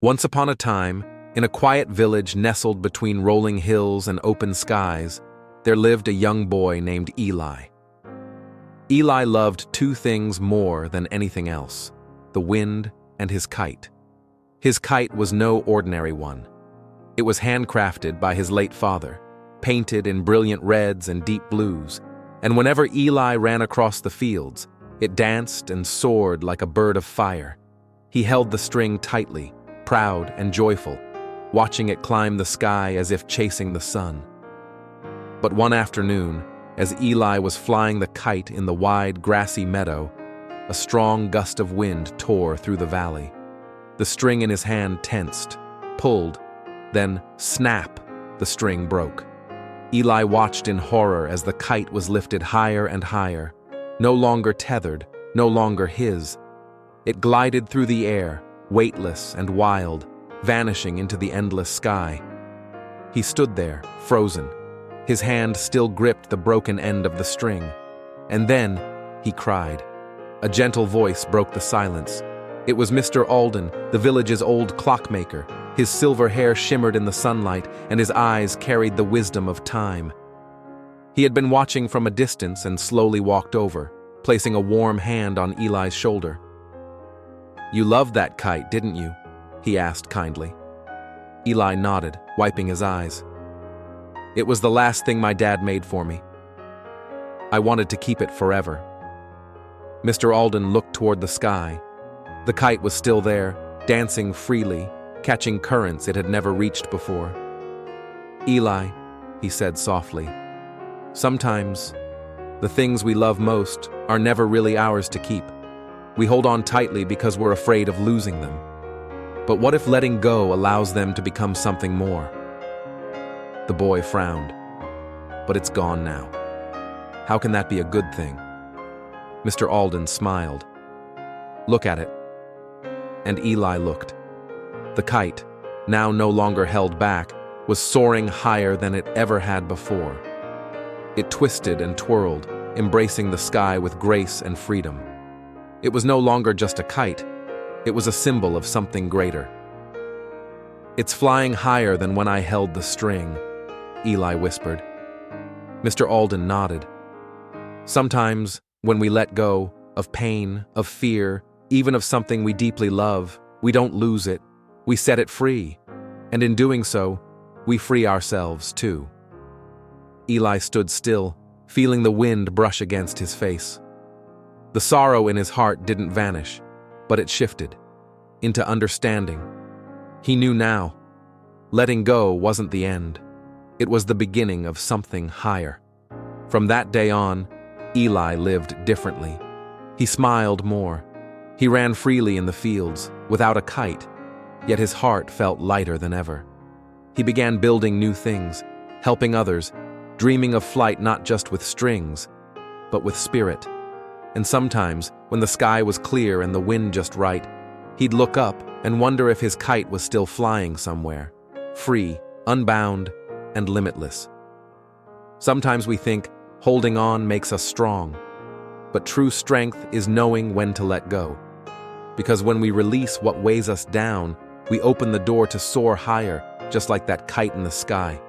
Once upon a time, in a quiet village nestled between rolling hills and open skies, there lived a young boy named Eli. Eli loved two things more than anything else: the wind and his kite. His kite was no ordinary one. It was handcrafted by his late father, painted in brilliant reds and deep blues, and whenever Eli ran across the fields, it danced and soared like a bird of fire. He held the string tightly, proud and joyful, watching it climb the sky as if chasing the sun. But one afternoon, as Eli was flying the kite in the wide, grassy meadow, a strong gust of wind tore through the valley. The string in his hand tensed, pulled, then, snap, the string broke. Eli watched in horror as the kite was lifted higher and higher, no longer tethered, no longer his. It glided through the air, weightless and wild, vanishing into the endless sky. He stood there, frozen. His hand still gripped the broken end of the string. And then, he cried. A gentle voice broke the silence. It was Mr. Alden, the village's old clockmaker. His silver hair shimmered in the sunlight, and his eyes carried the wisdom of time. He had been watching from a distance and slowly walked over, placing a warm hand on Eli's shoulder. "You loved that kite, didn't you?" he asked kindly. Eli nodded, wiping his eyes. "It was the last thing my dad made for me. I wanted to keep it forever." Mr. Alden looked toward the sky. The kite was still there, dancing freely, catching currents it had never reached before. "Eli," he said softly, "sometimes the things we love most are never really ours to keep. We hold on tightly because we're afraid of losing them. But what if letting go allows them to become something more?" The boy frowned. "But it's gone now. How can that be a good thing?" Mr. Alden smiled. "Look at it." And Eli looked. The kite, now no longer held back, was soaring higher than it ever had before. It twisted and twirled, embracing the sky with grace and freedom. It was no longer just a kite. It was a symbol of something greater. "It's flying higher than when I held the string," Eli whispered. Mr. Alden nodded. "Sometimes, when we let go of pain, of fear, even of something we deeply love, we don't lose it. We set it free. And in doing so, we free ourselves too." Eli stood still, feeling the wind brush against his face. The sorrow in his heart didn't vanish, but it shifted into understanding. He knew now. Letting go wasn't the end. It was the beginning of something higher. From that day on, Eli lived differently. He smiled more. He ran freely in the fields, without a kite, yet his heart felt lighter than ever. He began building new things, helping others, dreaming of flight not just with strings, but with spirit. And sometimes, when the sky was clear and the wind just right, he'd look up and wonder if his kite was still flying somewhere, free, unbound, and limitless. Sometimes we think holding on makes us strong, but true strength is knowing when to let go. Because when we release what weighs us down, we open the door to soar higher, just like that kite in the sky.